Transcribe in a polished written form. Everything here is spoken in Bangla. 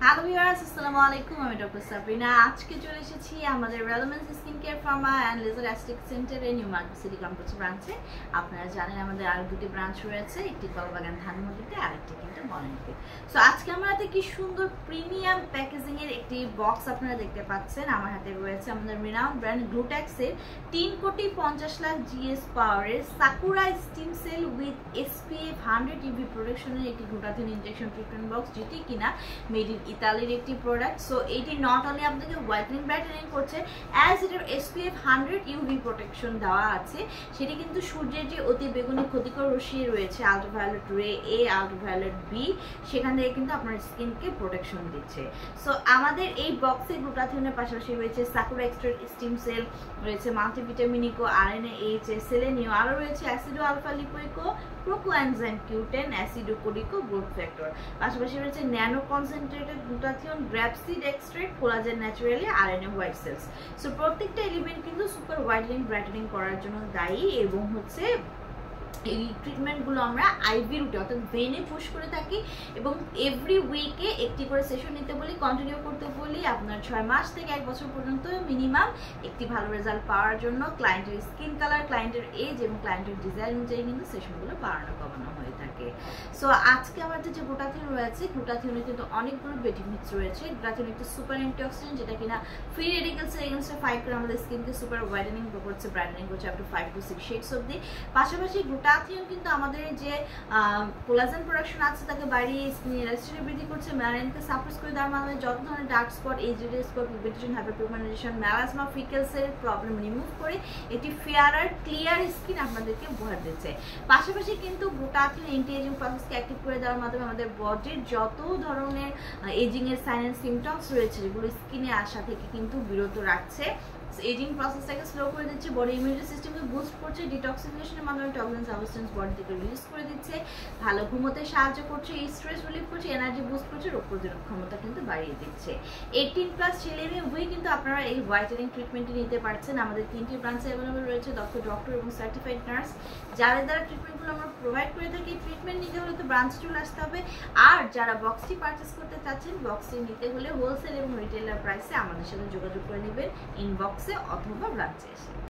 হ্যালো ভিউয়ার্স, আসসালামু আলাইকুম। আমি ডক্টর সাবরিনা। আজকে চলে এসেছি আমাদের relevance skin care pharma and laser aesthetic সেন্টারে, নিউ মার্কেট সিটি কমপ্লেক্স ব্রাঞ্চে। আপনারা জানেন আমাদের আরো দুটি ব্রাঞ্চ রয়েছে, একটি কলবাগান ধানমন্ডিতে আর একটি কিন্তু বনানীতে। সো আজকে আমার হাতে কি সুন্দর প্রিমিয়াম প্যাকেজিং এর একটি বক্স আপনারা দেখতে পাচ্ছেন। আমার হাতে রয়েছে আমাদের রিনাউন্ড ব্র্যান্ড গ্লুট্যাক্সের 3,50,00,000 জিএস পাওয়ারের sakura stem cell with SPF 100 UV প্রোটেকশনের একটি গ্লুটাথিয়ন ইনজেকশন ট্রিটমেন্ট বক্স, যেটি কিনা মেড ইন ইতালির একটি প্রোডাক্ট। সো এটি নট অনলি আপনাকে হোয়াইটেনিং ব্রাইটেনিং করছে, অ্যাজ এটার SPF 100 UV প্রোটেকশন দেওয়া আছে। সেটি কিন্তু সূর্যের যে অতি বেগুনি ক্ষতিকর রশ্মি রয়েছে, আল্ট্রাভায়োলেট রে এ, আল্ট্রাভায়োলেট বি, সেখান থেকে কিন্তু আপনার স্কিনকে প্রোটেকশন দিচ্ছে। সো আমাদের এই বক্সে গ্লুটাথিয়নের পাশাপাশি রয়েছে সাকুরা এক্সট্রা স্টিম সেল, রয়েছে মাল্টিভিটামিনিকো, RNA, সেলেনিও, আরও রয়েছে অ্যাসিডো আলফা লিপোইকো, প্রোকোএনজাইম Q10, অ্যাসিডো কোডিকো, গ্রোথ ফ্যাক্টর। পাশাপাশি রয়েছে nano concentrated glutathione, grapeseed extract, collagen naturally, RNA white cells. So প্রত্যেকটা এলিমেন্ট কিন্তু সুপার হোয়াইটেনিং ব্রাইটেনিং করার জন্য দায়ী, এবং হচ্ছে এই ট্রিটমেন্টগুলো আমরা আইভি রুটে অর্থাৎ ভেনে পুশ করে থাকি, এবং এভরি উইকে একটি করে সেশন নিতে বলি, কন্টিনিউ করতে বলি। আপনার 6 মাস থেকে 1 বছর পর্যন্ত মিনিমাম একটি ভালো রেজাল্ট পাওয়ার জন্য ক্লায়েন্টের স্কিন কালার, ক্লায়েন্টের এজ এবং ক্লায়েন্টের ডিজাইন অনুযায়ী কিন্তু সেশনগুলো বাড়ানো কমানো হয়ে থাকে। সো আজকে আমাদের যে গ্লুটাথিয়ন রয়েছে, গ্লুটাথিয়নে কিন্তু অনেকগুলো বেনিফিটস রয়েছে। গ্লুটাথিয়ন একটি সুপার অ্যান্টিঅক্সিডেন্ট, যেটা কিনা ফ্রি রেডিক্যালসের এগেইনস্টে ফাইট করে আমাদের স্কিনকে সুপার হোয়াইটেনিং করছে, ব্রাইটেনিং করছে আপ টু 5 to 6 শেডস অবধি। পাশাপাশি গ্লুটাথিয়ন কিন্তু আমাদের যে কোলাজেন প্রোডাকশন আছে তাকে বাড়িয়ে স্কিন ইলাস্টিসিটি বৃদ্ধি করছে, মেলানিনকে সাপ্রেস করে দেওয়ার মাধ্যমে যত ধরনের dark spot, age related spot, pigmentation, hyperpigmentation, melasma, ফ্রিকেলসের প্রবলেম রিমুভ করে একটি ফেয়ারার ক্লিয়ার স্কিন আপনাদেরকে উপহার দিচ্ছে। পাশাপাশি কিন্তু গ্লুটাথিয়ন অ্যান্টি এজিং প্রসেসকে অ্যাক্টিভ করে দেওয়ার মাধ্যমে আমাদের বডির যত ধরনের এজিং এর সাইন এন্ড সিমটমস রয়েছে, যেগুলো স্কিনে আসা থেকে কিন্তু বিরত রাখছে, এজিং প্রসেসটাকে স্লো করে দিচ্ছে, বডি ইমিউনিটি সিস্টেমকে বুস্ট করছে, ডিটক্সিফিকেশনের মাধ্যমে টক্সিন সাবস্টেন্স বডি থেকে রিলিজ করে দিচ্ছে, ভালো ঘুমোতে সাহায্য করছে, স্ট্রেস রিলিফ করছে, এনার্জি বুস্ট করছে, রোগ প্রতিরোধ ক্ষমতা কিন্তু বাড়িয়ে দিচ্ছে। 18+ ছেলে মেয়ে উভয়ই কিন্তু আপনারা এই হোয়াইটেনিং ট্রিটমেন্টটি নিতে পারছেন। আমাদের 3টি ব্রাঞ্চে অ্যাভেলেবল রয়েছে দক্ষ ডক্টর এবং সার্টিফাইড নার্স, যাদের দ্বারা ট্রিটমেন্টগুলো আমরা প্রোভাইড করে থাকি। ট্রিটমেন্ট নিতে হলে তো ব্রাঞ্চ চলে আসতে হবে, আর যারা বক্সটি পারচেস করতে চাচ্ছেন, বক্সটি নিতে হলে হোলসেল এবং রিটেলার প্রাইসে আমাদের সাথে যোগাযোগ করে নেবেন, ইনবক্সে অথবা ব্রাঞ্চে এসে।